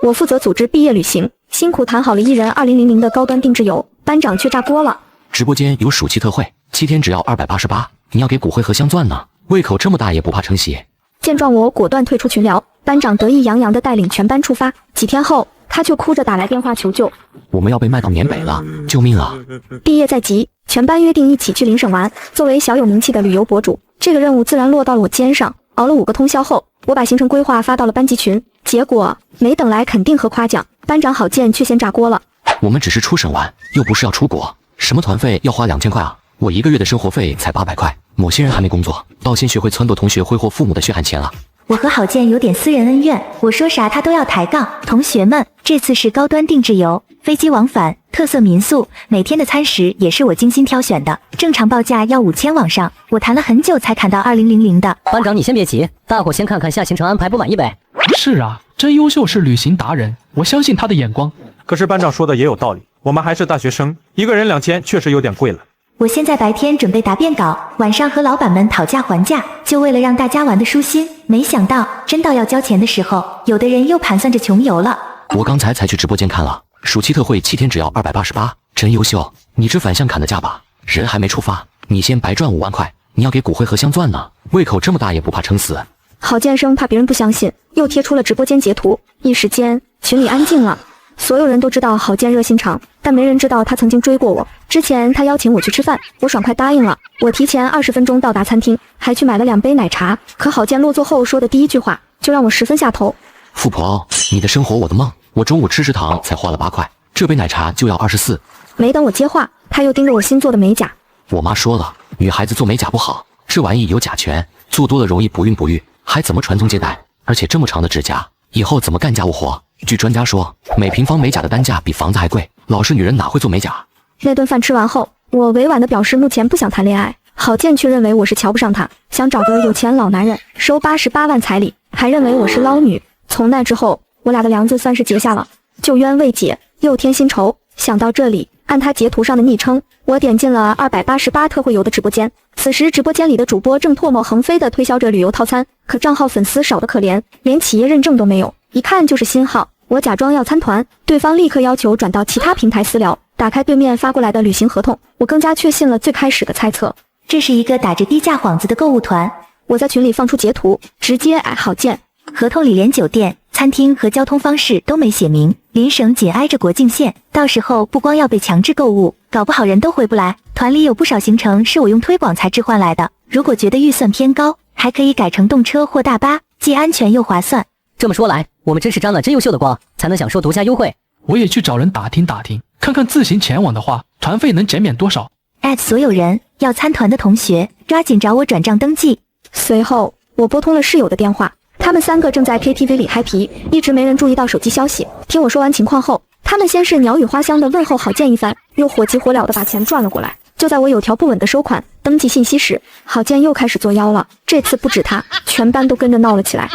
我负责组织毕业旅行，辛苦谈好了一人2000的高端定制游，班长却炸锅了。直播间有暑期特惠，7天只要288，你要给骨灰盒镶钻呢，胃口这么大也不怕撑席。见状我果断退出群聊，班长得意洋洋地带领全班出发。几天后，他却哭着打来电话求救，我们要被卖到缅北了，救命啊！毕业在即，全班约定一起去邻省玩。作为小有名气的旅游博主，这个任务自然落到了我肩上。熬了5个通宵后，我把行程规划发到了班级群，结果没等来肯定和夸奖，班长郝建却先炸锅了。我们只是出省玩，又不是要出国，什么团费要花2000块啊？我1个月的生活费才800块，某些人还没工作，到先学会撺掇同学挥霍父母的血汗钱了。我和郝建有点私人恩怨，我说啥他都要抬杠。同学们，这次是高端定制游，飞机往返，特色民宿，每天的餐食也是我精心挑选的，正常报价要5000往上，我谈了很久才砍到2000的。班长你先别急，大伙先看看下行程安排不满意呗。是啊，真优秀是旅行达人，我相信他的眼光。可是班长说的也有道理，我们还是大学生，1个人2000确实有点贵了。我现在白天准备答辩稿，晚上和老板们讨价还价，就为了让大家玩得舒心。没想到真到要交钱的时候，有的人又盘算着穷游了。我刚才去直播间看了，暑期特惠7天只要288，真优秀！你这反向砍的价吧，人还没出发，你先白赚5万块，你要给骨灰盒镶钻呢，胃口这么大也不怕撑死。郝建生怕别人不相信，又贴出了直播间截图，一时间群里安静了。所有人都知道郝建热心肠，但没人知道他曾经追过我。之前他邀请我去吃饭，我爽快答应了。我提前20分钟到达餐厅，还去买了2杯奶茶。可郝建落座后说的第一句话，就让我十分下头。富婆，你的生活我的梦，我中午吃食堂才花了8块，这杯奶茶就要24。没等我接话，他又盯着我新做的美甲。我妈说了，女孩子做美甲不好，这玩意有甲醛，做多了容易不孕不育，还怎么传宗接代？而且这么长的指甲，以后怎么干家务活？据专家说，每平方美甲的单价比房子还贵，老实女人哪会做美甲？那顿饭吃完后，我委婉地表示目前不想谈恋爱，郝建却认为我是瞧不上他，想找个有钱老男人，收88万彩礼，还认为我是捞女。从那之后，我俩的梁子算是结下了，旧冤未解，又添新仇。想到这里，按他截图上的昵称，我点进了288特惠游的直播间。此时直播间里的主播正唾沫横飞地推销着旅游套餐，可账号粉丝少得可怜，连企业认证都没有，一看就是新号。我假装要参团，对方立刻要求转到其他平台私聊。打开对面发过来的旅行合同，我更加确信了最开始的猜测，这是一个打着低价幌子的购物团。我在群里放出截图，直接郝建。合同里连酒店、餐厅和交通方式都没写明，邻省紧挨着国境线，到时候不光要被强制购物，搞不好人都回不来。团里有不少行程是我用推广才置换来的，如果觉得预算偏高，还可以改成动车或大巴，既安全又划算。这么说来，我们真是沾了真优秀的光，才能享受独家优惠。我也去找人打听打听，看看自行前往的话，团费能减免多少。所有人要参团的同学，抓紧找我转账登记。随后，我拨通了室友的电话，他们3个正在 KTV 里嗨皮，一直没人注意到手机消息。听我说完情况后，他们先是鸟语花香的问候郝建一番，又火急火燎的把钱赚了过来。就在我有条不紊的收款登记信息时，郝建又开始作妖了。这次不止他，全班都跟着闹了起来。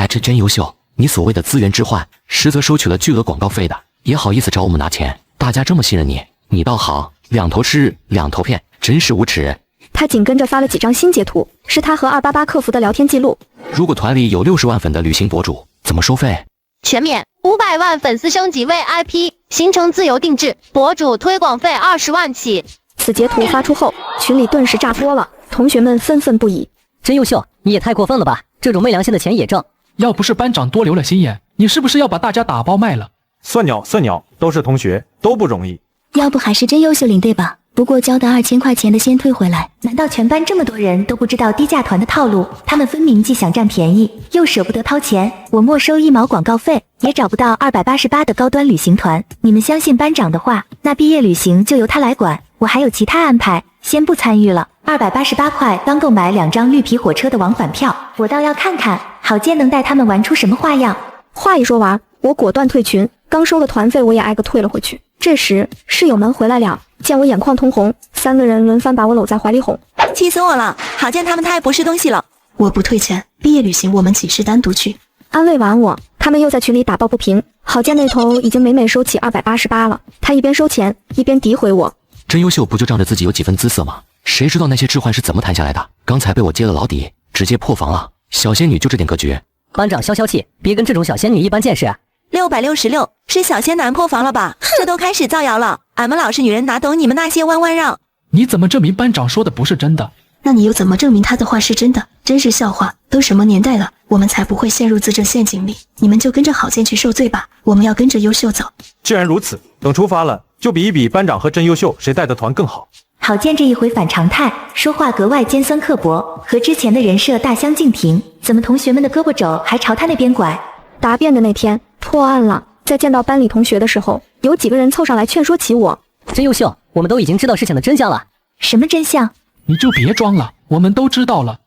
这真优秀！你所谓的资源置换，实则收取了巨额广告费的，也好意思找我们拿钱？大家这么信任你，你倒好，两头吃两头骗，真是无耻！他紧跟着发了几张新截图，是他和288客服的聊天记录。如果团里有60万粉的旅行博主，怎么收费？全免500万粉丝升级 VIP， 行程自由定制，博主推广费20万起。此截图发出后，群里顿时炸锅了，同学们愤愤不已。真优秀，你也太过分了吧！这种昧良心的钱也挣？要不是班长多留了心眼，你是不是要把大家打包卖了？算鸟，都是同学，都不容易。要不还是真优秀领队吧，不过交的2000块钱的先退回来。难道全班这么多人都不知道低价团的套路？他们分明既想占便宜，又舍不得掏钱。我没收1毛广告费，也找不到288的高端旅行团。你们相信班长的话，那毕业旅行就由他来管，我还有其他安排，先不参与了。288块刚购买2张绿皮火车的往返票，我倒要看看郝建能带他们玩出什么花样。话一说完，我果断退群，刚收的团费我也挨个退了回去。这时室友们回来了，见我眼眶通红，3个人轮番把我搂在怀里哄。气死我了，郝建他们太不是东西了。我不退钱，毕业旅行我们几时单独去。安慰完我，他们又在群里打抱不平。郝建那头已经每每收起288了，他一边收钱一边诋毁我。真优秀不就仗着自己有几分姿色吗？谁知道那些置换是怎么谈下来的？刚才被我揭了老底，直接破防了。小仙女就这点格局。班长消消气，别跟这种小仙女一般见识。666，是小仙男破防了吧？这都开始造谣了，俺们老实女人哪懂你们那些弯弯绕？你怎么证明班长说的不是真的？那你又怎么证明他的话是真的？真是笑话，都什么年代了，我们才不会陷入自证陷阱里。你们就跟着郝建去受罪吧，我们要跟着优秀走。既然如此，等出发了，就比一比班长和真优秀谁带的团更好。郝建这一回反常态，说话格外尖酸刻薄，和之前的人设大相径庭。怎么同学们的胳膊肘还朝他那边拐？答辩的那天破案了，在见到班里同学的时候，有几个人凑上来劝说起我。真优秀，我们都已经知道事情的真相了。什么真相？你就别装了，我们都知道了。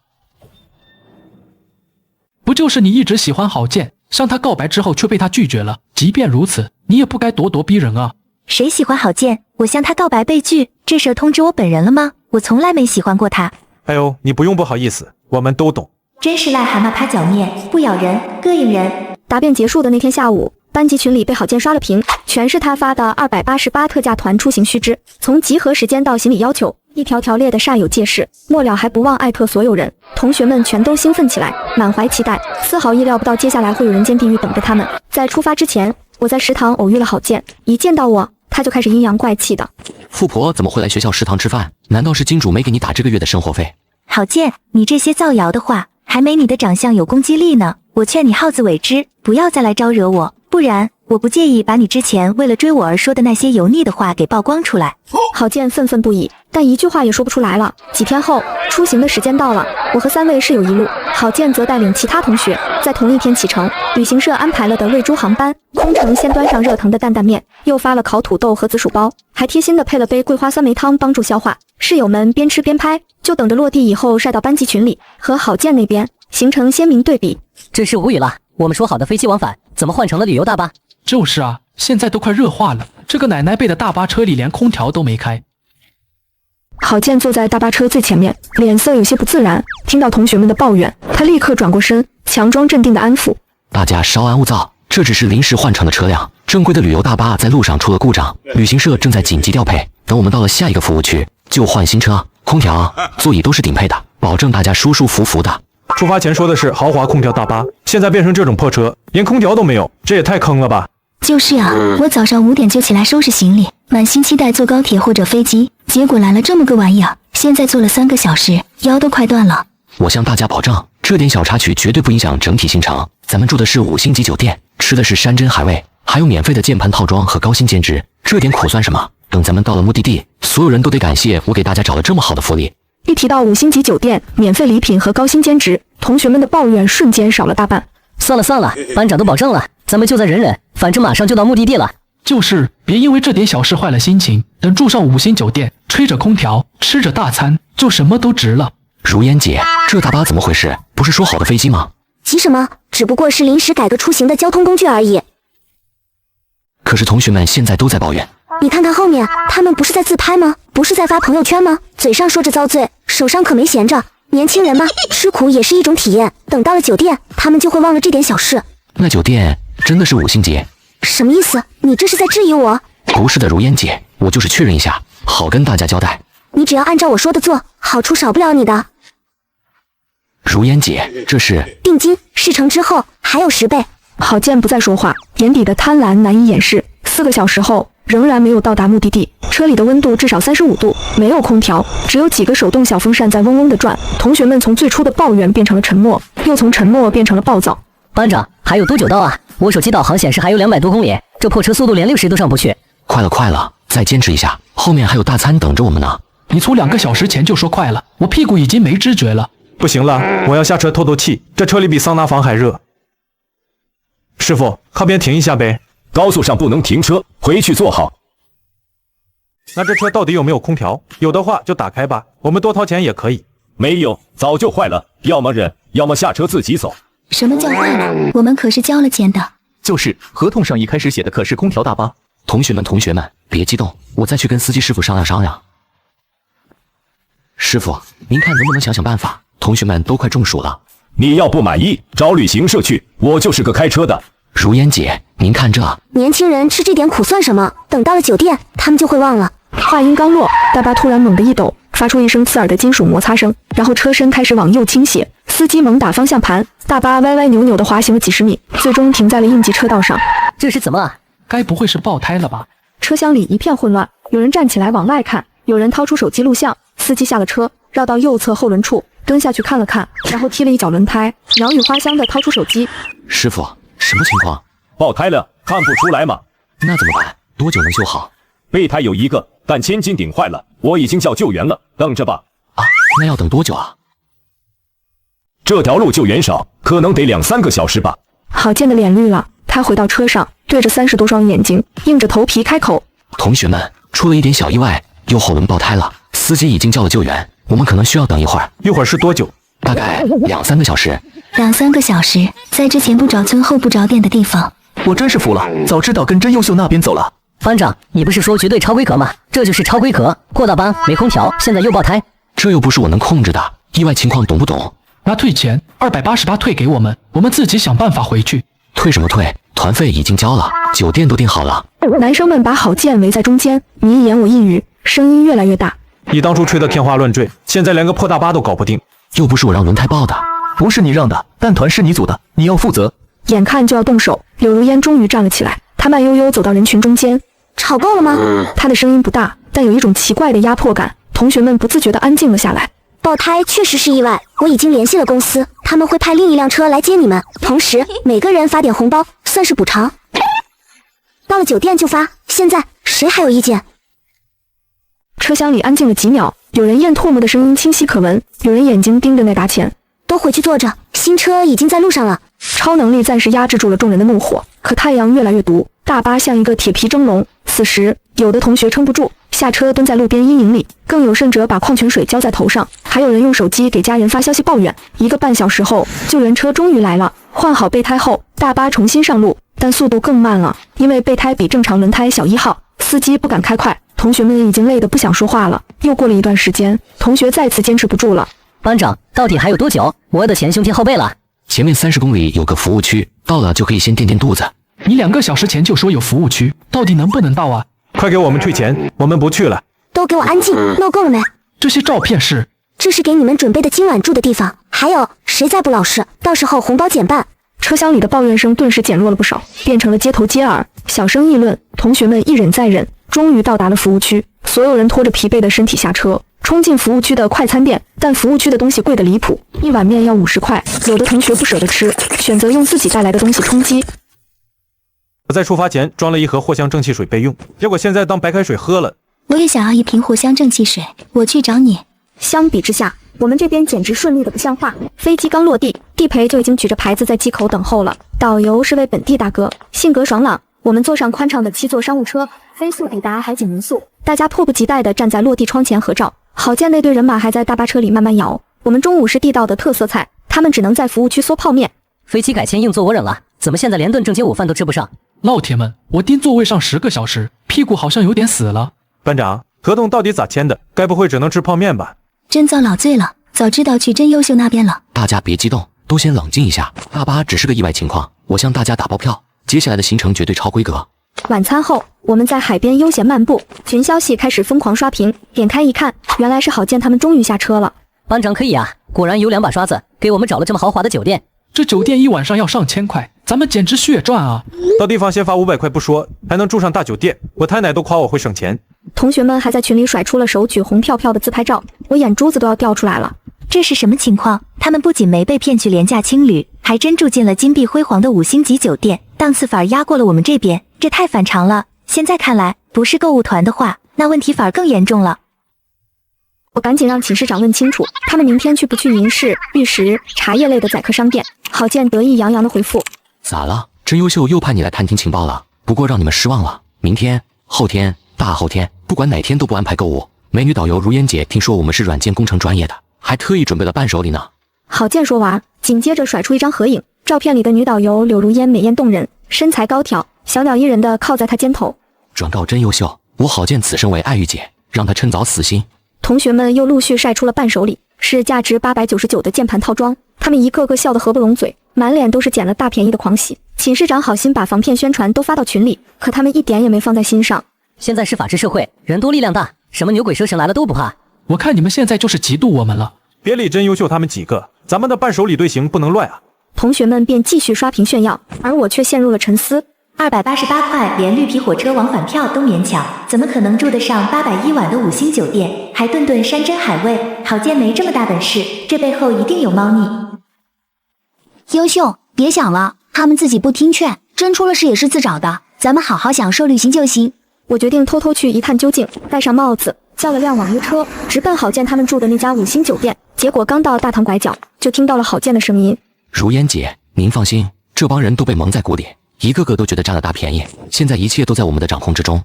不就是你一直喜欢郝建，向他告白之后却被他拒绝了，即便如此，你也不该咄咄逼人啊。谁喜欢郝建？我向他告白被拒，这事儿通知我本人了吗？我从来没喜欢过他。哎呦，你不用不好意思，我们都懂。真是癞蛤蟆趴脚面，不咬人，膈应人。答辩结束的那天下午，班级群里被郝建刷了屏，全是他发的288特价团出行须知，从集合时间到行李要求，一条条列的煞有介事，末了还不忘艾特所有人。同学们全都兴奋起来，满怀期待，丝毫意料不到接下来会有人间地狱等着他们。在出发之前，我在食堂偶遇了郝建，一见到我，他就开始阴阳怪气的。富婆怎么会来学校食堂吃饭？难道是金主没给你打这个月的生活费？郝建，你这些造谣的话，还没你的长相有攻击力呢。我劝你好自为之，不要再来招惹我，不然我不介意把你之前为了追我而说的那些油腻的话给曝光出来。郝建愤愤不已，但一句话也说不出来了。几天后，出行的时间到了，我和3位室友一路，郝建则带领其他同学在同一天启程。旅行社安排了的瑞珠航班，空乘先端上热腾的担担面，又发了烤土豆和紫薯包，还贴心的配了杯桂花酸梅汤帮助消化。室友们边吃边拍，就等着落地以后晒到班级群里。和郝建那边形成鲜明对比。真是无语了，我们说好的飞机往返，怎么换成了旅游大巴？就是啊，现在都快热化了，这个奶奶辈的大巴车里连空调都没开。郝建坐在大巴车最前面，脸色有些不自然。听到同学们的抱怨，他立刻转过身，强装镇定的安抚大家稍安勿躁，这只是临时换乘的车辆，正规的旅游大巴在路上出了故障，旅行社正在紧急调配，等我们到了下一个服务区就换新车，空调、座椅都是顶配的，保证大家舒舒服服的。出发前说的是豪华空调大巴，现在变成这种破车，连空调都没有，这也太坑了吧！就是啊，我早上5点就起来收拾行李，满心期待坐高铁或者飞机，结果来了这么个玩意儿，现在坐了3个小时，腰都快断了。我向大家保证，这点小插曲绝对不影响整体行程。咱们住的是5星级酒店，吃的是山珍海味，还有免费的键盘套装和高薪兼职，这点苦算什么？等咱们到了目的地，所有人都得感谢我给大家找了这么好的福利。一提到5星级酒店、免费礼品和高薪兼职，同学们的抱怨瞬间少了大半。算了算了，班长都保证了，咱们就再忍忍，反正马上就到目的地了。就是别因为这点小事坏了心情，等住上5星酒店，吹着空调，吃着大餐，就什么都值了。如烟姐，这大巴怎么回事？不是说好的飞机吗？急什么？只不过是临时改革出行的交通工具而已。可是同学们现在都在抱怨。你看看后面，他们不是在自拍吗？不是在发朋友圈吗？嘴上说着遭罪，手上可没闲着。年轻人嘛，吃苦也是一种体验。等到了酒店，他们就会忘了这点小事。那酒店真的是5星级？什么意思？你这是在质疑我？不是的，如烟姐，我就是确认一下，好跟大家交代。你只要按照我说的做，好处少不了你的。如烟姐，这是定金，事成之后还有10倍。郝建不再说话，眼底的贪婪难以掩饰。4个小时后，仍然没有到达目的地。车里的温度至少35度，没有空调，只有几个手动小风扇在嗡嗡地转。同学们从最初的抱怨变成了沉默，又从沉默变成了暴躁。班长，还有多久到啊？我手机导航显示还有200多公里，这破车速度连60都上不去。快了快了，再坚持一下，后面还有大餐等着我们呢。你从2个小时前就说快了，我屁股已经没知觉了。不行了，我要下车透透气，这车里比桑拿房还热。师傅，靠边停一下呗。高速上不能停车，回去坐好。那这车到底有没有空调？有的话就打开吧，我们多掏钱也可以。没有，早就坏了，要么忍，要么下车自己走。什么叫坏了？我们可是交了钱的。就是合同上一开始写的可是空调大巴。同学们，别激动，我再去跟司机师傅商量商量。师傅，您看能不能想想办法？同学们都快中暑了。你要不满意，找旅行社去，我就是个开车的。如烟姐，您看这年轻人吃这点苦算什么？等到了酒店，他们就会忘了。话音刚落，大巴突然猛地一抖，发出一声刺耳的金属摩擦声，然后车身开始往右倾斜，司机猛打方向盘，大巴歪歪扭扭地滑行了几十米，最终停在了应急车道上。这是怎么啊？该不会是爆胎了吧？车厢里一片混乱，有人站起来往外看，有人掏出手机录像。司机下了车，绕到右侧后轮处，蹲下去看了看，然后踢了一脚轮胎，鸟语花香的掏出手机。师傅，什么情况？爆胎了，看不出来吗？那怎么办？多久能修好？备胎有一个，但千斤顶坏了，我已经叫救援了，等着吧。啊，那要等多久啊？这条路救援少，可能得2、3个小时吧。郝建的脸绿了，他回到车上，对着30多双眼睛，硬着头皮开口：同学们，出了一点小意外，右后轮爆胎了，司机已经叫了救援，我们可能需要等一会儿。一会儿是多久？大概2、3个小时。2、3个小时，在之前不着村后不着店的地方。我真是服了，早知道跟真优秀那边走了。班长，你不是说绝对超规格吗？这就是超规格，过大班没空调，现在又爆胎，这又不是我能控制的，意外情况懂不懂？拿退钱288退给我们，我们自己想办法回去。退什么退？团费已经交了，酒店都订好了。男生们把郝建围在中间，你一言我一语，声音越来越大。你当初吹得天花乱坠，现在连个破大巴都搞不定。又不是我让轮胎爆的，不是你让的，但团是你组的，你要负责。眼看就要动手，柳如烟终于站了起来，她慢悠悠走到人群中间。吵够了吗？她的声音不大，但有一种奇怪的压迫感。同学们不自觉地安静了下来。爆胎确实是意外，我已经联系了公司，他们会派另一辆车来接你们，同时每个人发点红包，算是补偿。到了酒店就发，现在谁还有意见？车厢里安静了几秒，有人咽唾沫的声音清晰可闻，有人眼睛盯着那沓钱。都回去坐着，新车已经在路上了。超能力暂时压制住了众人的怒火，可太阳越来越毒，大巴像一个铁皮蒸笼。此时，有的同学撑不住，下车蹲在路边阴影里，更有甚者把矿泉水浇在头上，还有人用手机给家人发消息抱怨。1个半小时后，救援车终于来了。换好备胎后，大巴重新上路，但速度更慢了，因为备胎比正常轮胎小1号，司机不敢开快。同学们已经累得不想说话了。又过了一段时间，同学再次坚持不住了。班长，到底还有多久？我的钱胸贴后背了。前面30公里有个服务区，到了就可以先垫垫肚子。你2个小时前就说有服务区，到底能不能到啊？快给我们退钱，我们不去了。都给我安静，闹够了没？这些照片是？这是给你们准备的今晚住的地方。还有，谁再不老实，到时候红包减半。车厢里的抱怨声顿时减弱了不少，变成了街头接耳，小声议论。同学们一忍再忍，终于到达了服务区。所有人拖着疲惫的身体下车，冲进服务区的快餐店。但服务区的东西贵得离谱，一碗面要50块，有的同学不舍得吃，选择用自己带来的东西充饥。我在出发前装了一盒藿香正气水备用，结果现在当白开水喝了。我也想要一瓶藿香正气水，我去找你。相比之下，我们这边简直顺利的不像话。飞机刚落地，地陪就已经举着牌子在机口等候了。导游是位本地大哥，性格爽朗。我们坐上宽敞的7座商务车，飞速抵达海景民宿。大家迫不及待地站在落地窗前合照。郝建那队人马还在大巴车里慢慢摇。我们中午是地道的特色菜，他们只能在服务区嗦泡面。飞机改签硬座我忍了，怎么现在连顿正经午饭都吃不上？老铁们，我盯座位上10个小时，屁股好像有点死了。班长，合同到底咋签的？该不会只能吃泡面吧？真遭老罪了，早知道去真优秀那边了。大家别激动，都先冷静一下。大巴只是个意外情况，我向大家打包票，接下来的行程绝对超规格。晚餐后，我们在海边悠闲漫步，群消息开始疯狂刷屏。点开一看，原来是郝建他们终于下车了。班长可以啊，果然有2把刷子，给我们找了这么豪华的酒店。这酒店一晚上要上千块，咱们简直血赚啊！到地方先发500块不说，还能住上大酒店，我太奶都夸我会省钱。同学们还在群里甩出了手举红票票的自拍照，我眼珠子都要掉出来了。这是什么情况？他们不仅没被骗去廉价青旅，还真住进了金碧辉煌的5星级酒店，档次反而压过了我们这边，这太反常了。现在看来，不是购物团的话，那问题反而更严重了。我赶紧让寝室长问清楚，他们明天去不去银饰、玉石、茶叶类的宰客商店。郝建得意洋洋的回复：咋了？真优秀又派你来探听情报了，不过让你们失望了。明天、后天、大后天，不管哪天都不安排购物。美女导游如烟姐听说我们是软件工程专业的，还特意准备了伴手礼呢。郝建说完，紧接着甩出一张合影，照片里的女导游柳如烟美艳动人，身材高挑，小鸟依人的靠在她肩头。转告真优秀，我郝建此生为爱玉姐，让她趁早死心。同学们又陆续晒出了伴手礼，是价值899的键盘套装，他们一个个笑得合不拢嘴，满脸都是捡了大便宜的狂喜。寝室长好心把防骗宣传都发到群里，可他们一点也没放在心上。现在是法治社会，人多力量大，什么牛鬼蛇神来了都不怕。我看你们现在就是嫉妒我们了。别理真优秀他们几个，咱们的伴手礼队形不能乱啊。同学们便继续刷屏炫耀，而我却陷入了沉思。288块，连绿皮火车往返票都勉强，怎么可能住得上810晚的5星酒店，还顿顿山珍海味？郝建没这么大本事，这背后一定有猫腻。优秀，别想了，他们自己不听劝，真出了事也是自找的，咱们好好享受旅行就行。我决定偷偷去一探究竟，戴上帽子，叫了辆网约车，直奔郝建他们住的那家5星酒店。结果刚到大堂拐角，就听到了郝建的声音：“如烟姐，您放心，这帮人都被蒙在鼓里，一个个都觉得占了大便宜，现在一切都在我们的掌控之中。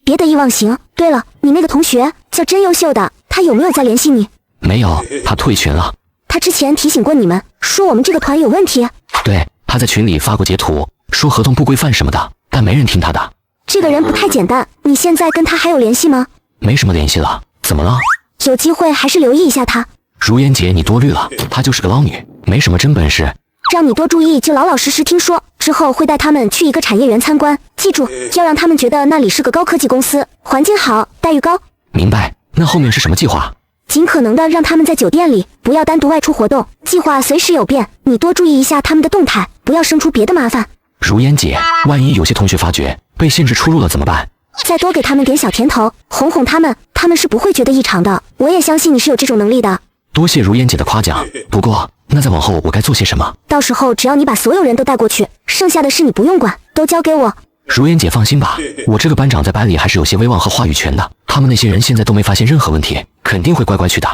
别得意忘形。对了，你那个同学叫真优秀的，他有没有再联系你？”“没有，他退群了。”“他之前提醒过你们，说我们这个团有问题。”“对，他在群里发过截图，说合同不规范什么的，但没人听他的。”“这个人不太简单，你现在跟他还有联系吗？”“没什么联系了。怎么了？”“有机会还是留意一下他。”“如烟姐，你多虑了，她就是个捞女，没什么真本事。让你多注意，就老老实实听说。之后会带他们去一个产业园参观，记住要让他们觉得那里是个高科技公司，环境好，待遇高。”“明白。那后面是什么计划？”“尽可能的让他们在酒店里，不要单独外出活动，计划随时有变，你多注意一下他们的动态，不要生出别的麻烦。”“如烟姐，万一有些同学发觉被限制出入了怎么办？”“再多给他们点小甜头，哄哄他们，他们是不会觉得异常的。我也相信你是有这种能力的。”“多谢如烟姐的夸奖，不过那再往后我该做些什么？”“到时候只要你把所有人都带过去，剩下的事你不用管，都交给我。”“如烟姐放心吧，我这个班长在班里还是有些威望和话语权的，他们那些人现在都没发现任何问题，肯定会乖乖去的。”“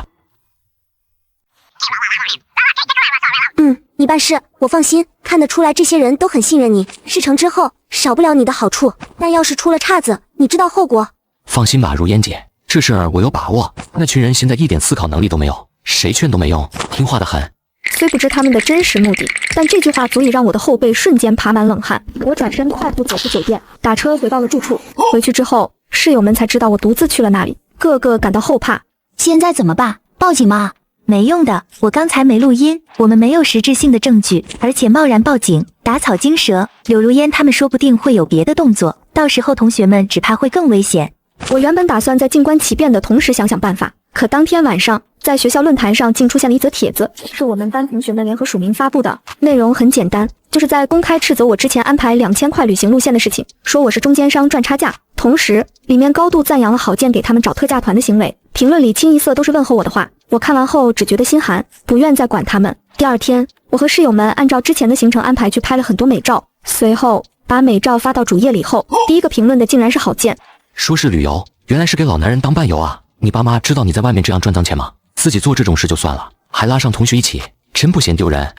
你办事我放心，看得出来这些人都很信任你，事成之后少不了你的好处，但要是出了岔子，你知道后果。”“放心吧，如烟姐，这事儿我有把握。那群人现在一点思考能力都没有，谁劝都没用，听话的很。”虽不知他们的真实目的，但这句话足以让我的后背瞬间爬满冷汗。我转身快步走出酒店，打车回到了住处。回去之后，室友们才知道我独自去了那里，个个感到后怕。“现在怎么办？报警吗？”“没用的，我刚才没录音，我们没有实质性的证据，而且贸然报警，打草惊蛇。柳如烟他们说不定会有别的动作，到时候同学们只怕会更危险。”我原本打算在静观其变的同时想办法，可当天晚上在学校论坛上竟出现了一则帖子，是我们班同学们联合署名发布的，内容很简单，就是在公开斥责我之前安排2000块旅行路线的事情，说我是中间商赚差价，同时里面高度赞扬了郝建给他们找特价团的行为，评论里清一色都是问候我的话。我看完后只觉得心寒，不愿再管他们。第二天，我和室友们按照之前的行程安排去拍了很多美照，随后把美照发到主页里后，第一个评论的竟然是郝建，说是旅游，原来是给老男人当伴游啊！你爸妈知道你在外面这样赚脏钱吗？自己做这种事就算了，还拉上同学一起，真不嫌丢人。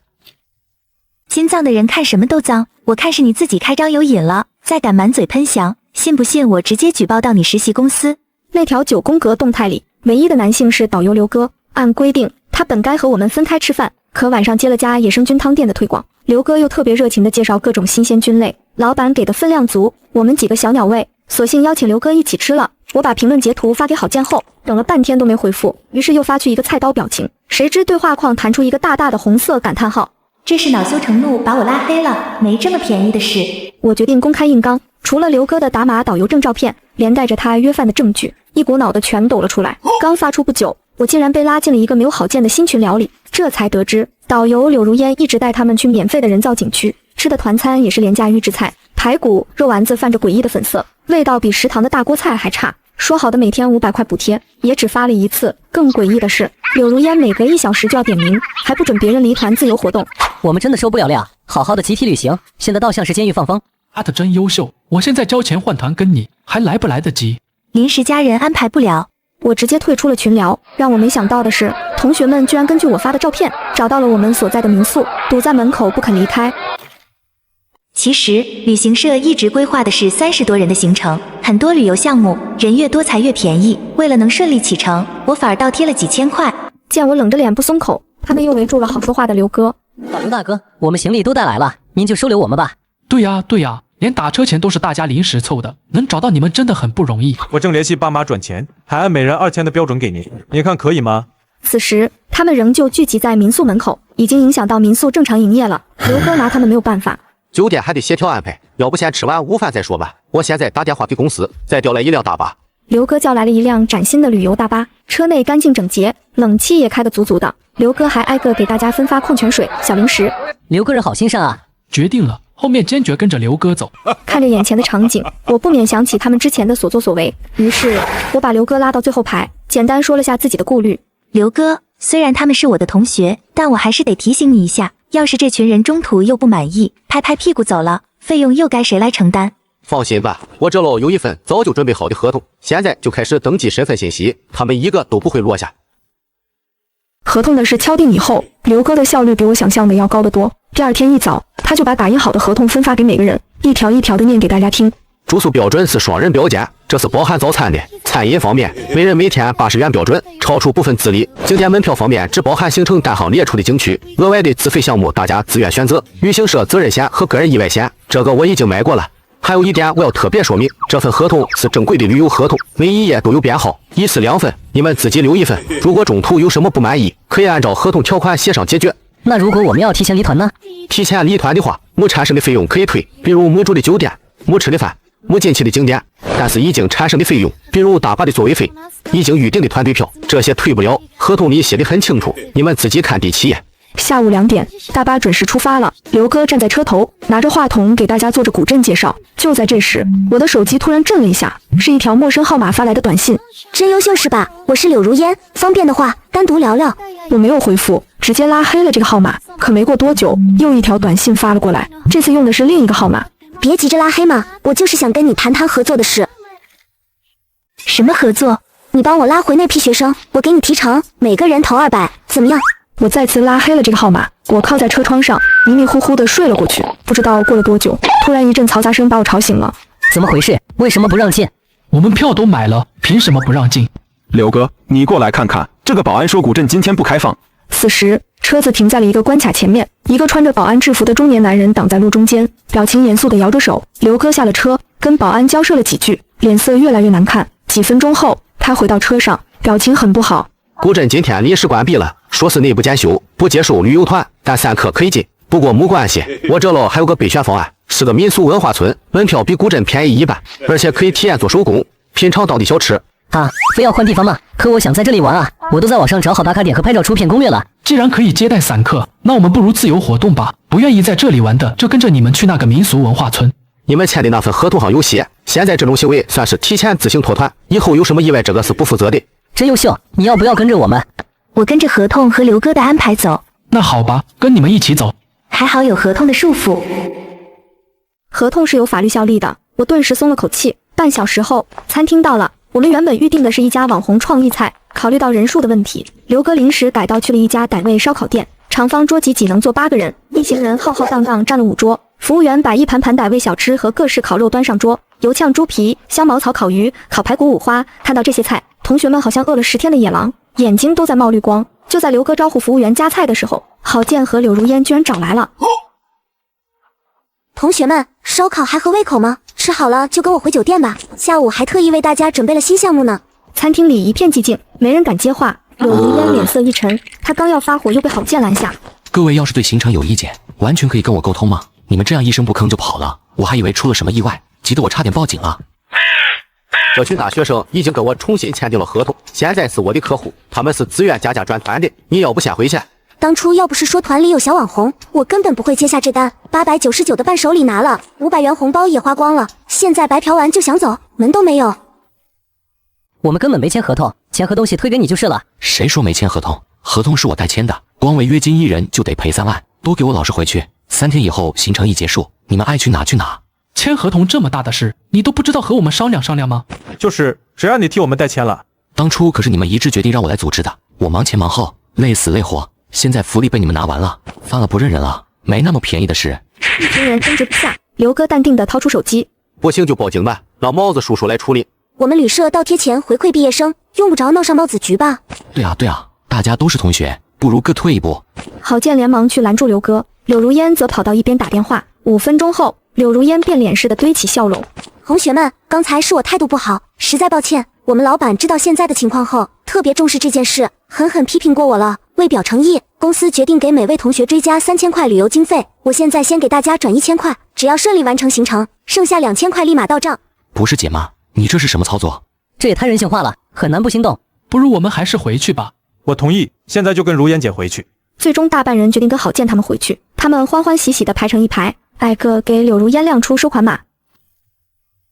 心脏的人看什么都脏，我看是你自己开张有瘾了，再敢满嘴喷翔，信不信我直接举报到你实习公司？那条9宫格动态里，唯一的男性是导游刘哥。按规定，他本该和我们分开吃饭，可晚上接了家野生菌汤店的推广，刘哥又特别热情地介绍各种新鲜菌类，老板给的分量足，我们几个小鸟胃，索性邀请刘哥一起吃了。我把评论截图发给郝建后，等了半天都没回复，于是又发去一个菜刀表情，谁知对话框弹出一个大大的红色感叹号。这是恼羞成怒把我拉黑了，没这么便宜的事。我决定公开硬刚，除了刘哥的打码导游证照片，连带着他约饭的证据，一股脑的全抖了出来。刚发出不久，我竟然被拉进了一个没有郝建的新群聊里，这才得知导游柳如烟一直带他们去免费的人造景区，吃的团餐也是廉价预制菜，排骨、肉丸子泛着诡异的粉色，味道比食堂的大锅菜还差。说好的每天500块补贴，也只发了一次。更诡异的是，柳如烟每隔1小时就要点名，还不准别人离团自由活动。我们真的受不了了呀！好好的集体旅行，现在倒像是监狱放风。真优秀，我现在交钱换团跟你，还来不来得及？临时家人安排不了。我直接退出了群聊。让我没想到的是，同学们居然根据我发的照片，找到了我们所在的民宿，堵在门口不肯离开。其实旅行社一直规划的是30多人的行程，很多旅游项目人越多才越便宜，为了能顺利启程，我反而倒贴了几千块。见我冷着脸不松口，他们又围住了好说话的刘哥。导游大哥，我们行李都带来了，您就收留我们吧。对呀，连打车钱都是大家临时凑的，能找到你们真的很不容易。我正联系爸妈转钱，还按每人2000的标准给您，你看可以吗？此时他们仍旧聚集在民宿门口，已经影响到民宿正常营业了。刘哥拿他们没有办法。酒店还得协调安排，要不先吃完午饭再说吧。我现在打电话给公司，再调来一辆大巴。刘哥叫来了一辆崭新的旅游大巴，车内干净整洁，冷气也开得足足的。刘哥还挨个给大家分发矿泉水、小零食。刘哥人好心善啊！决定了，后面坚决跟着刘哥走。看着眼前的场景，我不免想起他们之前的所作所为，于是我把刘哥拉到最后排，简单说了下自己的顾虑。刘哥，虽然他们是我的同学，但我还是得提醒你一下，要是这群人中途又不满意，拍拍屁股走了，费用又该谁来承担？放心吧，我这喽有一份早就准备好的合同，现在就开始登记身份信息，他们一个都不会落下。合同的事敲定以后，刘哥的效率比我想象的要高得多。第二天一早，他就把打印好的合同分发给每个人，一条一条的念给大家听。住宿标准是双人标间，这是包含早餐的。餐饮方面，每人每天80元标准，超出部分自理。景点门票方面，只包含行程单行列出的景区，额外的自费项目大家自愿选择。旅行社责任险和个人意外险，这个我已经买过了。还有一点我要特别说明，这份合同是正规的旅游合同，每一页都有编号，一式2份，你们自己留一份。如果中途有什么不满意，可以按照合同条款协商解决。那如果我们要提前离团呢？提前离团的话，没产生的费用可以退，比如没住的酒店、没吃的饭、没进去的景点，但是已经产生的费用，比如大巴的座位费、已经预定的团队票，这些退不了。合同里写得很清楚，你们自己看第7页。下午2点，大巴准时出发了。刘哥站在车头，拿着话筒给大家做着古镇介绍。就在这时，我的手机突然震了一下，是一条陌生号码发来的短信。真优秀是吧？我是柳如烟，方便的话单独聊聊。我没有回复，直接拉黑了这个号码。可没过多久，又一条短信发了过来，这次用的是另一个号码。别急着拉黑嘛，我就是想跟你谈谈合作的事。什么合作？你帮我拉回那批学生，我给你提成，每个人投200，怎么样？我再次拉黑了这个号码，我靠在车窗上，迷迷糊糊的睡了过去。不知道过了多久，突然一阵嘈杂声把我吵醒了。怎么回事？为什么不让进？我们票都买了，凭什么不让进？刘哥，你过来看看，这个保安说古镇今天不开放。此时，车子停在了一个关卡前面，一个穿着保安制服的中年男人挡在路中间，表情严肃地摇着手。刘哥下了车，跟保安交涉了几句，脸色越来越难看。几分钟后，他回到车上，表情很不好。古镇今天临时关闭了，说是内部检修，不接受旅游团，但散客可以进。不过没关系，我这喽还有个备选方案，是个民俗文化村，门票比古镇便宜一半，而且可以体验做手工，品尝当地小吃。啊，非要换地方吗？可我想在这里玩啊！我都在网上找好打卡点和拍照出片攻略了。既然可以接待散客，那我们不如自由活动吧。不愿意在这里玩的，就跟着你们去那个民俗文化村。你们签的那份合同上有写，现在这种行为算是提前自行脱团，以后有什么意外，这个是不负责的。真优秀，你要不要跟着我们？我跟着合同和刘哥的安排走。那好吧，跟你们一起走。还好有合同的束缚。合同是有法律效力的，我顿时松了口气。半小时后，餐厅到了。我们原本预定的是一家网红创意菜，考虑到人数的问题，刘哥临时改道去了一家傣味烧烤店。长方桌几能坐8个人，一行人浩浩荡荡占了5桌。服务员把一盘盘傣味小吃和各式烤肉端上桌，油炝猪皮、香茅草烤鱼、烤排骨五花。看到这些菜，同学们好像饿了10天的野狼，眼睛都在冒绿光。就在刘哥招呼服务员夹菜的时候，郝建和柳如烟居然找来了。同学们，烧烤还合胃口吗？吃好了就跟我回酒店吧，下午还特意为大家准备了新项目呢。餐厅里一片寂静，没人敢接话。柳如烟脸色一沉，她刚要发火，又被郝建拦下。各位要是对行程有意见，完全可以跟我沟通吗？你们这样一声不吭就跑了，我还以为出了什么意外，急得我差点报警了。这群大学生已经跟我重新签订了合同，现在是我的客户，他们是自愿加价转团的，你要不先回去？当初要不是说团里有小网红，我根本不会接下这单。899的伴手礼拿了，500元红包也花光了，现在白嫖完就想走，门都没有。我们根本没签合同，签合东西推给你就是了。谁说没签合同？合同是我代签的，光违约金1人就得赔3万，都给我老实回去。3天以后行程一结束，你们爱去哪去哪。签合同这么大的事，你都不知道和我们商量商量吗？就是谁让你替我们代签了？当初可是你们一致决定让我来组织的，我忙前忙后，累死累活。现在福利被你们拿完了，发了不认人了，没那么便宜的事。一群人争执不下，刘哥淡定地掏出手机，不行就报警吧，让毛子叔叔来处理。我们旅社倒贴钱回馈毕业生，用不着闹上帽子局吧？对啊，大家都是同学，不如各退一步。郝建连忙去拦住刘哥，柳如烟则跑到一边打电话。5分钟后，柳如烟变脸似的堆起笑容。同学们，刚才是我态度不好，实在抱歉。我们老板知道现在的情况后，特别重视这件事，狠狠批评过我了。为表诚意，公司决定给每位同学追加3000块旅游经费。我现在先给大家转1000块，只要顺利完成行程，剩下2000块立马到账。不是姐妈，你这是什么操作？这也太人性化了，很难不心动。不如我们还是回去吧。我同意，现在就跟如烟姐回去。最终大半人决定跟郝建他们回去。他们欢欢喜喜地排成一排，挨个给柳如烟亮出收款码。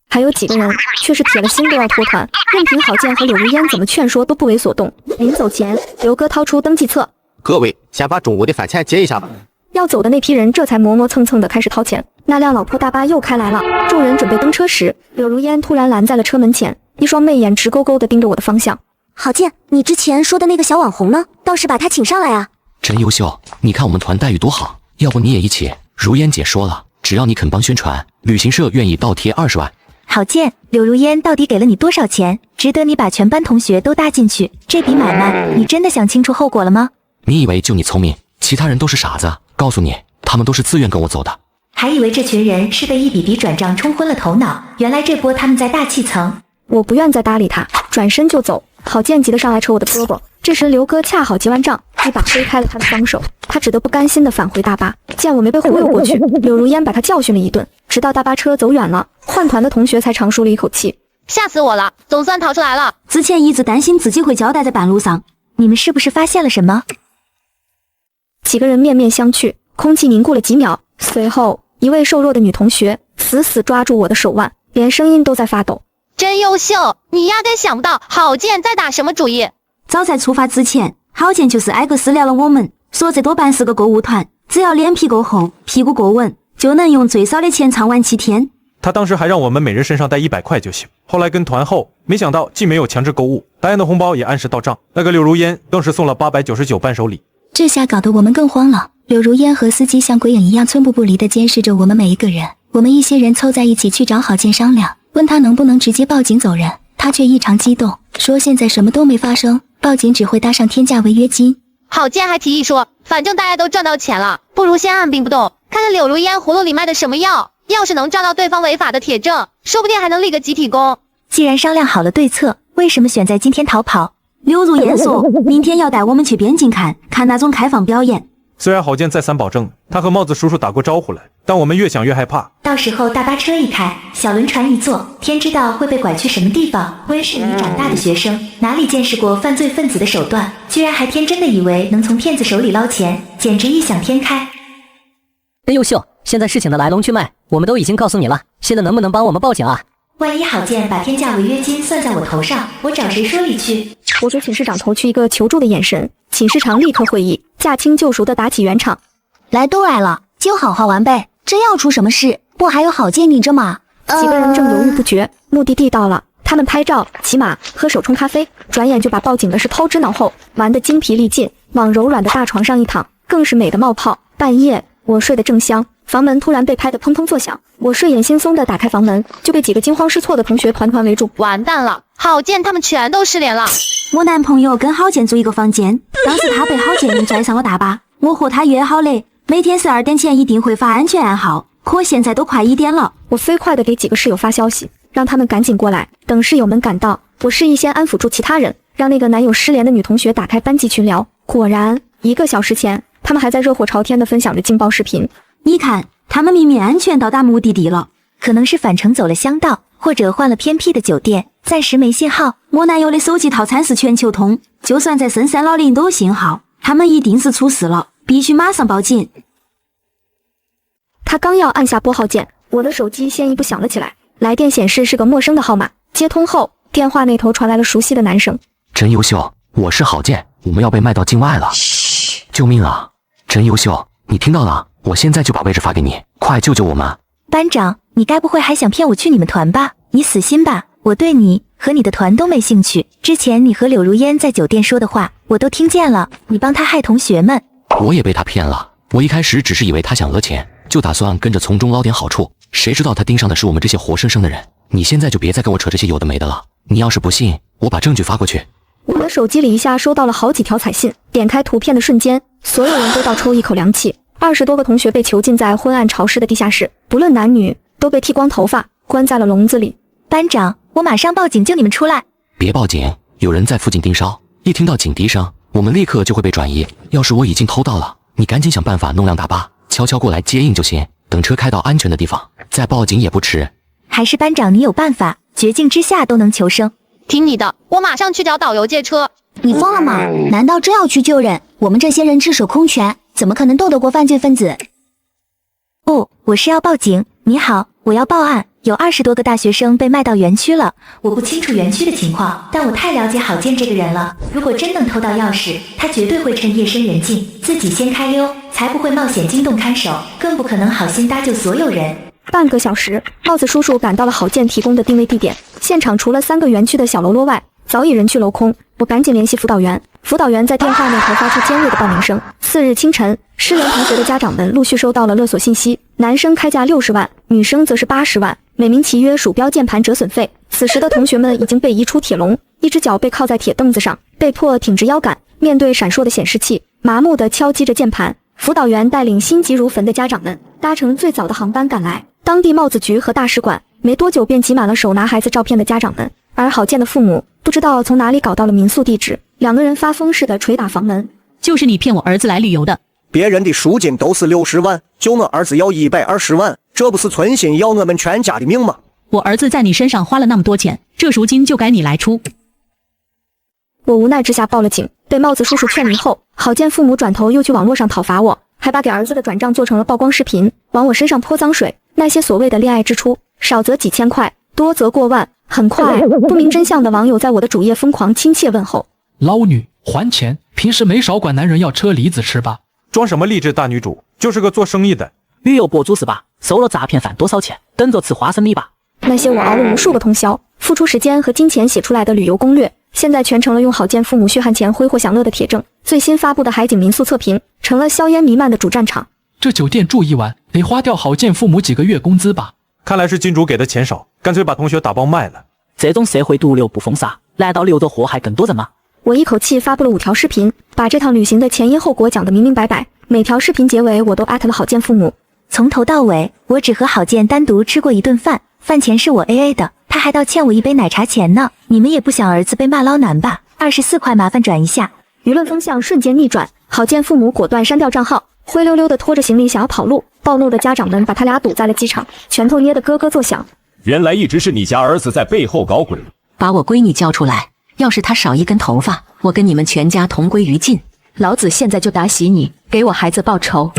还有几个人却是铁了心都要脱团，任凭郝建和柳如烟怎么劝说都不为所动。临走前，刘哥掏出登记册，各位先把中午的饭钱结一下吧。要走的那批人这才磨磨蹭蹭的开始掏钱。那辆老破大巴又开来了，众人准备登车时，柳如烟突然拦在了车门前，一双媚眼直勾勾的盯着我的方向。郝建，你之前说的那个小网红呢？倒是把他请上来啊！真优秀，你看我们团待遇多好，要不你也一起？如烟姐说了，只要你肯帮宣传，旅行社愿意倒贴20万。郝建，柳如烟到底给了你多少钱，值得你把全班同学都搭进去？这笔买卖，你真的想清楚后果了吗？你以为就你聪明，其他人都是傻子？告诉你，他们都是自愿跟我走的。还以为这群人是被一笔笔转账冲昏了头脑，原来这波他们在大气层。我不愿再搭理他，转身就走。郝建急得上来扯我的胳膊，这时刘哥恰好结完账，一把推开了他的双手，他只得不甘心地返回大巴。见我没被忽悠过去，柳如烟把他教训了一顿，直到大巴车走远了，换团的同学才长舒了一口气。吓死我了，总算逃出来了。之前一直担心自己会交代在半路上，你们是不是发现了什么？几个人面面相觑，空气凝固了几秒，随后一位瘦弱的女同学死死抓住我的手腕，连声音都在发抖。真优秀，你压根想不到郝建在打什么主意。早在出发之前，郝建就是挨个私聊了我们，说这多半是个购物团，只要脸皮够厚，屁股够稳，就能用最少的钱畅玩7天。他当时还让我们每人身上带100块就行。后来跟团后，没想到既没有强制购物，答应的红包也按时到账。那个柳如烟更是送了899伴手礼。这下搞得我们更慌了。柳如烟和司机像鬼影一样寸步不离地监视着我们每一个人。我们一些人凑在一起去找郝建商量，问他能不能直接报警走人。他却异常激动，说现在什么都没发生，报警只会搭上天价违约金。郝建还提议说，反正大家都赚到钱了，不如先按兵不动，看看柳如烟葫芦里卖的什么药。要是能抓到对方违法的铁证，说不定还能立个集体功。既然商量好了对策，为什么选在今天逃跑？柳如烟说，明天要带我们去边境看那种开放表演。虽然郝建再三保证他和帽子叔叔打过招呼了，但我们越想越害怕。到时候大巴车一开，小轮船一坐，天知道会被拐去什么地方。温室里长大的学生哪里见识过犯罪分子的手段，居然还天真的以为能从骗子手里捞钱，简直异想天开。真优秀，现在事情的来龙去脉我们都已经告诉你了，现在能不能帮我们报警啊？万一郝建把天价违约金算在我头上，我找谁说理去？我给寝室长投去一个求助的眼神，寝室长立刻会意，驾轻就熟地打起圆场。来都来了，就好好玩呗，真要出什么事，不还有郝建你着吗？几个人正犹豫不决，目的地到了，他们拍照、骑马、喝手冲咖啡，转眼就把报警的事抛之脑后，玩得精疲力尽，往柔软的大床上一躺，更是美得冒泡。半夜，我睡得正香，房门突然被拍得砰砰作响，我睡眼惺忪地打开房门，就被几个惊慌失措的同学团团围住。完蛋了，郝建他们全都失联了。我男朋友跟郝建住一个房间，当时他被郝建硬拽上了大巴，我和他约好的每天12点前一定会发安全暗号，可现在都快1点了。我飞快地给几个室友发消息，让他们赶紧过来。等室友们赶到，我示意先安抚住其他人，让那个男友失联的女同学打开班级群聊。果然1个小时前，他们还在热火朝天地分享着劲爆视频。你看，他们明明安全到达目的地了，可能是返程走了乡道，或者换了偏僻的酒店，暂时没信号。我男友的手机套餐是全球通，就算在深山老林都有信号，他们一定是出事了，必须马上报警。他刚要按下拨号键，我的手机先一步响了起来，来电显示是个陌生的号码。接通后，电话那头传来了熟悉的男声：真优秀，我是郝建，我们要被卖到境外了，救命啊！真优秀，你听到了，我现在就把位置发给你，快救救我们！班长，你该不会还想骗我去你们团吧？你死心吧，我对你和你的团都没兴趣。之前你和柳如烟在酒店说的话，我都听见了，你帮他害同学们。我也被他骗了，我一开始只是以为他想讹钱，就打算跟着从中捞点好处，谁知道他盯上的是我们这些活生生的人。你现在就别再跟我扯这些有的没的了，你要是不信，我把证据发过去。我的手机里一下收到了好几条彩信，点开图片的瞬间，所有人都倒抽一口凉气。20多个同学被囚禁在昏暗潮湿的地下室，不论男女，都被剃光头发，关在了笼子里。班长，我马上报警救你们出来。别报警，有人在附近盯梢，一听到警笛声，我们立刻就会被转移。要是我已经偷到了，你赶紧想办法弄辆大巴，悄悄过来接应就行，等车开到安全的地方，再报警也不迟。还是班长你有办法，绝境之下都能求生。听你的，我马上去找导游借车。你疯了吗？难道真要去救人？我们这些人只手空拳，怎么可能斗得过犯罪分子？哦，我是要报警。你好，我要报案，有20多个大学生被卖到园区了。我不清楚园区的情况，但我太了解郝建这个人了。如果真能偷到钥匙，他绝对会趁夜深人静自己先开溜，才不会冒险惊动看守，更不可能好心搭救所有人。半个小时，帽子叔叔赶到了郝建提供的定位地点，现场除了3个园区的小楼落外，早已人去楼空。我赶紧联系辅导员，辅导员在电话那头发出尖锐的报名声。4日清晨，失联同学的家长们陆续收到了勒索信息，男生开价60万，女生则是80万，每名契约鼠标键盘折损费。此时的同学们已经被移出铁笼，一只脚被靠在铁凳子上，被迫挺直腰杆，面对闪烁的显示器，麻木地敲击着键盘。辅导员带领心急如焚的家长们搭乘最早的航班赶来，当地帽子局和大使馆没多久便挤满了手拿孩子照片的家长们。而郝建的父母不知道从哪里搞到了民宿地址，2个人发疯似的捶打房门。就是你骗我儿子来旅游的，别人的赎金都是60万，就我儿子要120万，这不是存心要我们全家的命吗？我儿子在你身上花了那么多钱，这赎金就该你来出。我无奈之下报了警，被帽子叔叔劝离后，郝建父母转头又去网络上讨伐我，还把给儿子的转账做成了曝光视频，往我身上泼脏水。那些所谓的恋爱支出，少则几千块，多则过万。很快，不明真相的网友在我的主页疯狂亲切问候：捞女还钱，平时没少管男人要车厘子吃吧？装什么励志大女主，就是个做生意的。旅游博主是吧？收了诈骗犯多少钱？等着吃花生米吧。那些我熬了无数个通宵，付出时间和金钱写出来的旅游攻略，现在全成了用郝建父母血汗钱挥霍享乐的铁证。最新发布的海景民宿测评，成了硝烟弥漫的主战场。这酒店住1晚，得花掉郝建父母几个月工资吧？看来是金主给的钱少，干脆把同学打包卖了。这种社会毒瘤不封杀，难道留着祸害更多人吗？我一口气发布了5条视频，把这趟旅行的前因后果讲得明明白白。每条视频结尾我都艾特了郝建父母。从头到尾，我只和郝建单独吃过1顿饭，饭钱是我 AA 的，他还倒欠我1杯奶茶钱呢。你们也不想儿子被骂捞男吧？24块麻烦转一下。舆论风向瞬间逆转，郝建父母果断删掉账号，灰溜溜的拖着行李想要跑路。暴怒的家长们把他俩堵在了机场，拳头捏得咯咯作响。原来一直是你家儿子在背后搞鬼。把我闺女交出来，要是她少1根头发，我跟你们全家同归于尽。老子现在就打死你，给我孩子报仇。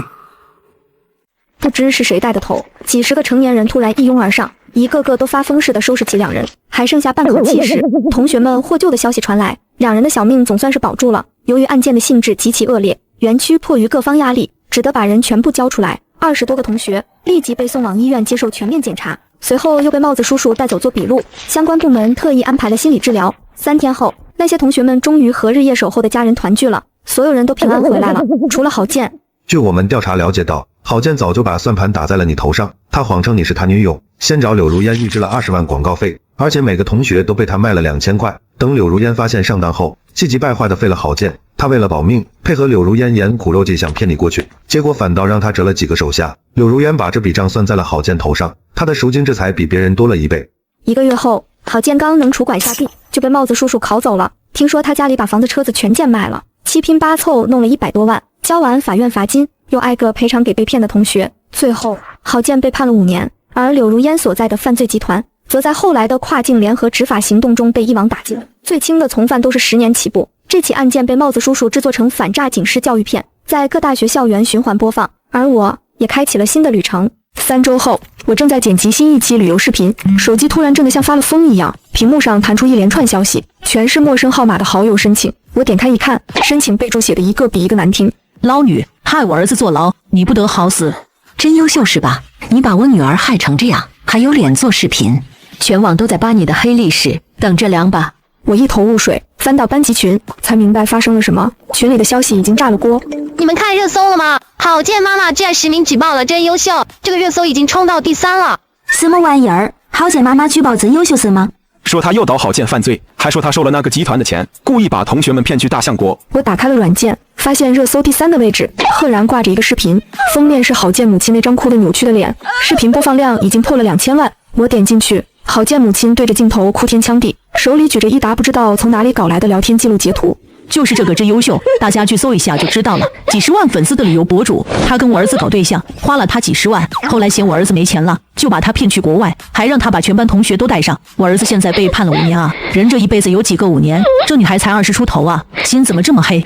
不知是谁带的头，几十个成年人突然一拥而上，一个个都发疯似的收拾起2人，还剩下半口气时，同学们获救的消息传来，2人的小命总算是保住了。由于案件的性质极其恶劣，园区迫于各方压力，只得把人全部交出来。20多个同学立即被送往医院接受全面检查，随后又被帽子叔叔带走做笔录，相关部门特意安排了心理治疗。3天后，那些同学们终于和日夜守候的家人团聚了，所有人都平安回来了，除了郝建。据我们调查了解到，郝建早就把算盘打在了你头上，他谎称你是他女友，先找柳如烟预支了20万广告费，而且每个同学都被他卖了2000块。等柳如烟发现上当后，气急败坏的废了郝建，他为了保命，配合柳如烟演苦肉计想骗你过去，结果反倒让他折了几个手下。柳如烟把这笔账算在了郝建头上，他的赎金这才比别人多了1倍。1个月后，郝建刚能杵管下地，就被帽子叔叔拷走了。听说他家里把房子车子全贱卖了，7拼8凑弄了100多万，交完法院罚金，又挨个赔偿给被骗的同学。最后，郝建被判了5年，而柳如烟所在的犯罪集团则在后来的跨境联合执法行动中被一网打尽，最轻的从犯都是10年起步。这起案件被帽子叔叔制作成反诈警示教育片，在各大学校园循环播放，而我也开启了新的旅程。3周后，我正在剪辑新一期旅游视频，手机突然震得像发了疯一样，屏幕上弹出一连串消息，全是陌生号码的好友申请。我点开一看，申请备注写的一个比一个难听。捞女，害我儿子坐牢，你不得好死。真优秀是吧？你把我女儿害成这样，还有脸做视频，全网都在扒你的黑历史，等着凉吧。我一头雾水，翻到班级群才明白发生了什么，群里的消息已经炸了锅。你们看热搜了吗？郝建妈妈居然实名举报了真优秀，这个热搜已经冲到第3了。什么玩意儿？郝建妈妈举报真优秀是吗？说他诱导郝建犯罪，还说他收了那个集团的钱，故意把同学们骗去大象国。我打开了软件，发现热搜第3的位置赫然挂着一个视频，封面是郝建母亲那张哭得扭曲的脸，视频播放量已经破了2000万。我点进去，郝建母亲对着镜头哭天抢地，手里举着一沓不知道从哪里搞来的聊天记录截图。就是这个真优秀，大家去搜一下就知道了。几十万粉丝的旅游博主，他跟我儿子搞对象，花了他几十万，后来嫌我儿子没钱了，就把他骗去国外，还让他把全班同学都带上。我儿子现在被判了5年啊！人这一辈子有几个5年？这女孩才20出头啊，心怎么这么黑？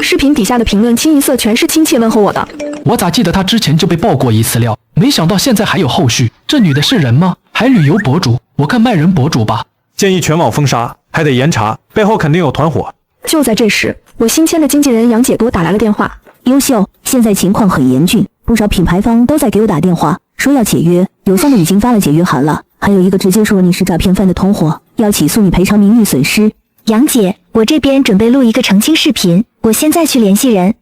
视频底下的评论清一色全是亲切问候我的。我咋记得她之前就被爆过一次料，没想到现在还有后续。这女的是人吗？还旅游博主？我看卖人博主吧。建议全网封杀，还得严查，背后肯定有团伙。就在这时，我新签的经纪人杨姐给我打来了电话。优秀，现在情况很严峻，不少品牌方都在给我打电话，说要解约，有3个已经发了解约函了，还有一个直接说你是诈骗犯的同伙，要起诉你赔偿名誉损失。杨姐，我这边准备录一个澄清视频，我现在去联系人。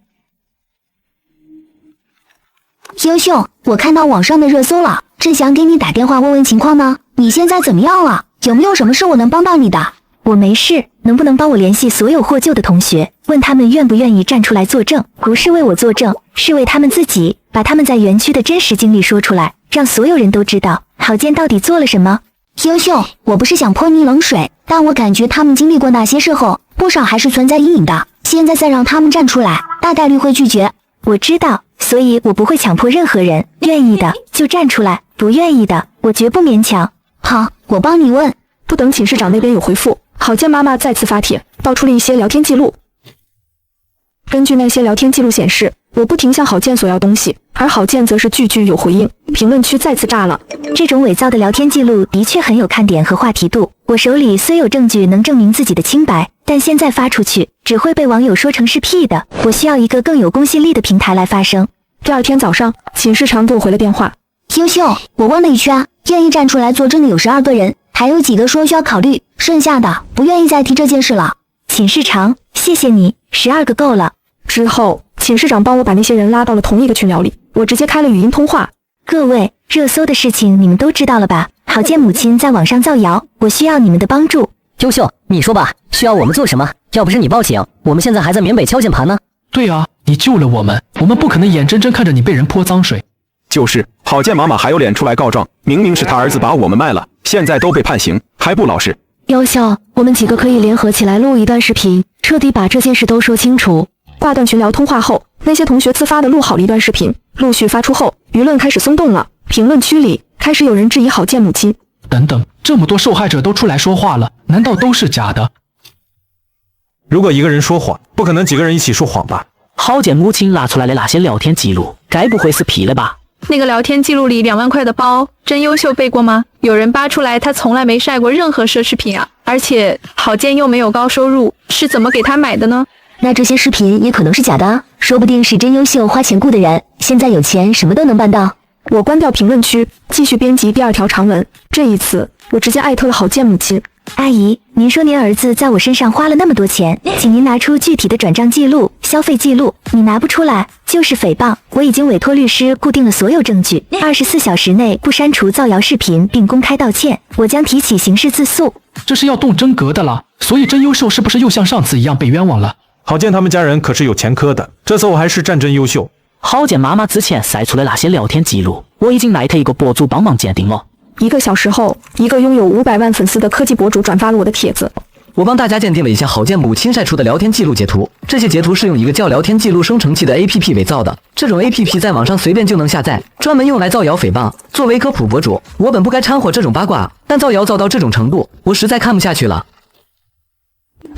优秀，我看到网上的热搜了，正想给你打电话问问情况呢。你现在怎么样了？有没有什么事我能帮到你的？我没事，能不能帮我联系所有获救的同学，问他们愿不愿意站出来作证？不是为我作证，是为他们自己，把他们在园区的真实经历说出来，让所有人都知道郝建到底做了什么。优秀，我不是想泼你冷水，但我感觉他们经历过那些事后，不少还是存在阴影的。现在再让他们站出来，大概率会拒绝。我知道，所以我不会强迫任何人，愿意的就站出来，不愿意的我绝不勉强。好，我帮你问。不等寝室长那边有回复，郝建妈妈再次发帖，爆出了一些聊天记录。根据那些聊天记录显示，我不停向郝建索要东西，而郝建则是句句有回应。评论区再次炸了。这种伪造的聊天记录的确很有看点和话题度，我手里虽有证据能证明自己的清白，但现在发出去只会被网友说成是屁的，我需要一个更有公信力的平台来发声。第二天早上，寝室长给我回了电话。优秀，我问了一圈，愿意站出来作证的有12个人，还有几个说需要考虑，剩下的不愿意再提这件事了。寝室长，谢谢你，12个够了。之后，寝室长帮我把那些人拉到了同一个群聊里，我直接开了语音通话。各位，热搜的事情你们都知道了吧？郝建母亲在网上造谣，我需要你们的帮助。优秀，你说吧，需要我们做什么？要不是你报警，我们现在还在缅北敲键盘呢。对啊，你救了我们，我们不可能眼睁睁看着你被人泼脏水。就是郝建妈妈还有脸出来告状，明明是他儿子把我们卖了，现在都被判刑，还不老实。优秀，我们几个可以联合起来录一段视频，彻底把这件事都说清楚。挂断群聊通话后，那些同学自发的录好了一段视频，陆续发出后，舆论开始松动了。评论区里开始有人质疑郝建母亲。等等，这么多受害者都出来说话了，难道都是假的？如果一个人说谎，不可能几个人一起说谎吧？郝建母亲拿出来的那些聊天记录，该不会是 P 了吧？那个聊天记录里2万块的包，真优秀背过吗？有人扒出来他从来没晒过任何奢侈品啊，而且郝建又没有高收入，是怎么给他买的呢？那这些视频也可能是假的，说不定是真优秀花钱雇的人，现在有钱什么都能办到。我关掉评论区，继续编辑第2条长文。这一次，我直接艾特了郝建母亲。阿姨，您说您儿子在我身上花了那么多钱，请您拿出具体的转账记录、消费记录。你拿不出来就是诽谤。我已经委托律师固定了所有证据，24小时内不删除造谣视频并公开道歉，我将提起刑事自诉。这是要动真格的了，所以真优秀是不是又像上次一样被冤枉了？郝建他们家人可是有前科的，这次我还是战真优秀。郝建妈妈之前晒出的那些聊天记录，我已经艾特一个博主帮忙鉴定了。1个小时后，一个拥有500万粉丝的科技博主转发了我的帖子。我帮大家鉴定了一下郝建母亲晒出的聊天记录截图，这些截图是用一个叫聊天记录生成器的 APP 伪造的。这种 APP 在网上随便就能下载，专门用来造谣诽谤。作为科普博主，我本不该掺和这种八卦，但造谣造到这种程度，我实在看不下去了。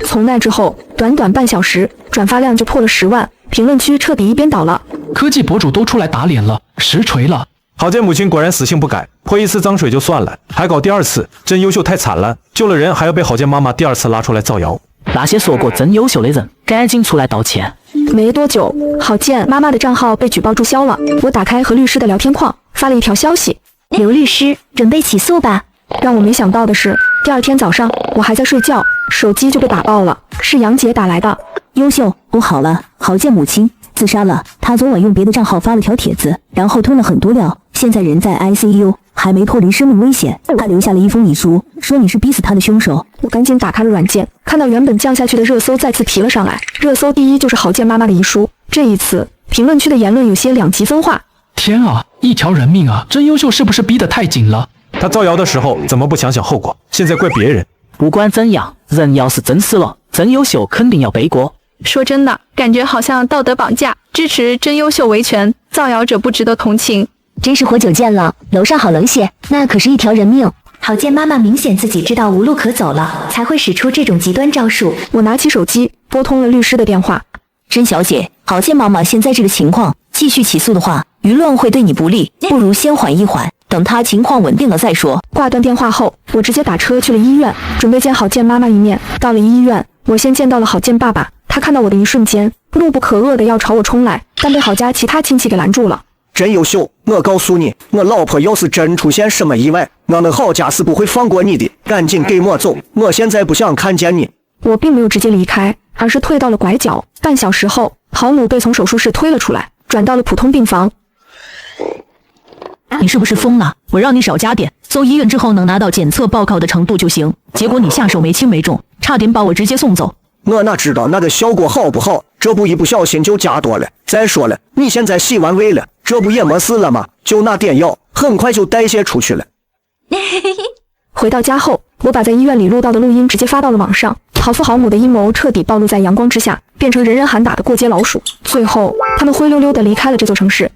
从那之后，短短半小时，转发量就破了10万，评论区彻底一边倒了。科技博主都出来打脸了，实锤了。郝建母亲果然死性不改，泼1次脏水就算了，还搞第2次，真优秀太惨了，救了人还要被郝建妈妈第2次拉出来造谣。那些说过真优秀的人，赶紧出来道歉。没多久，郝建妈妈的账号被举报注销了。我打开和律师的聊天框，发了一条消息：刘律师，准备起诉吧。让我没想到的是，第2天早上我还在睡觉，手机就被打爆了，是杨姐打来的。优秀，我好了，郝建母亲自杀了。她昨晚用别的账号发了条帖子，然后吞了很多料，现在人在 ICU， 还没脱离生命危险。她留下了一封遗书，说你是逼死她的凶手。我赶紧打开了软件，看到原本降下去的热搜再次提了上来。热搜第1就是郝建妈妈的遗书。这一次，评论区的言论有些两极分化。天啊，一条人命啊！真优秀是不是逼得太紧了？他造谣的时候怎么不想想后果？现在怪别人。不管怎样，人要是真死了，真优秀肯定要背锅。说真的，感觉好像道德绑架，支持真优秀维权，造谣者不值得同情。真是活久见了，楼上好冷血，那可是一条人命。郝建妈妈明显自己知道无路可走了，才会使出这种极端招数。我拿起手机拨通了律师的电话。甄小姐，郝建妈妈现在这个情况，继续起诉的话，舆论会对你不利，不如先缓一缓，等她情况稳定了再说。挂断电话后，我直接打车去了医院，准备见郝建妈妈一面。到了医院，我先见到了郝建爸爸，他看到我的一瞬间，怒不可遏的要朝我冲来，但被郝家其他亲戚给拦住了。真优秀，我告诉你，我老婆要是真出现什么意外，我们郝家是不会放过你的，赶紧给我走，我现在不想看见你。我并没有直接离开，而是退到了拐角。半小时后，郝母被从手术室推了出来，转到了普通病房。你是不是疯了？我让你少加点，送医院之后能拿到检测报告的程度就行。结果你下手没轻没重，差点把我直接送走。我哪知道那个效果好不好，这不一不小心就加多了。再说了，你现在洗完胃了，这不也没事了吗？就那点药，很快就代谢出去了。回到家后，我把在医院里录到的录音直接发到了网上。郝父郝母的阴谋彻底暴露在阳光之下，变成人人喊打的过街老鼠。最后，他们灰溜溜地离开了这座城市。